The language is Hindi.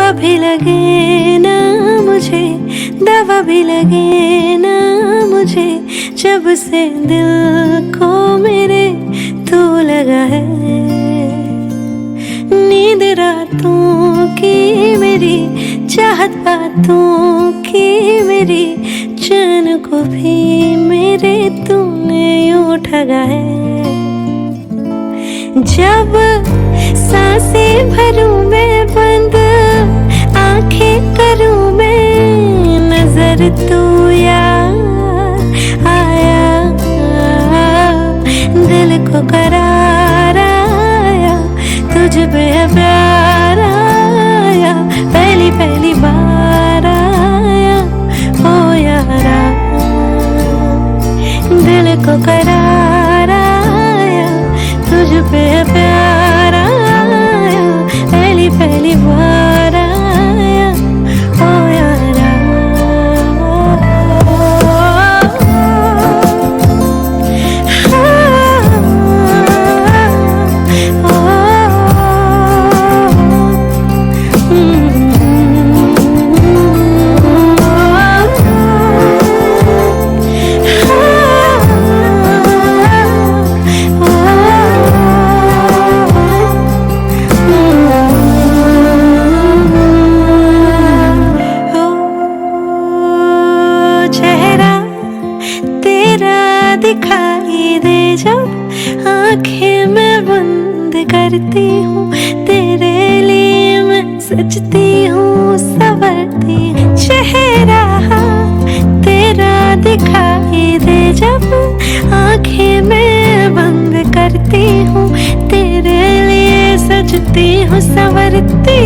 दवा भी लगे ना मुझे, दवा भी लगे ना मुझे, जब से दिल को मेरे तू लगा है। नींद रातों की मेरी, चाहत बातों की मेरी, चैन को भी मेरे तूने यूं ठगा है। जब सांसें भरूं मैं बंद, आंखें करूं मैं, नजर तू यार आया, दिल को करार आया, तुझ पे प्यार आया, पहली पहली बार आया ओ यारा, दिल को करार आया, तुझ पे प्यार आया, पहली पहली बार आया ओ यारा। दिखाई दे जब आंखें मैं बंद करती हूँ, तेरे लिए मैं सजती हूँ, संवरती हूँ। चेहरा तेरा दिखाई दे जब आंखें मैं बंद करती हूँ, तेरे लिए सजती हूँ, संवरती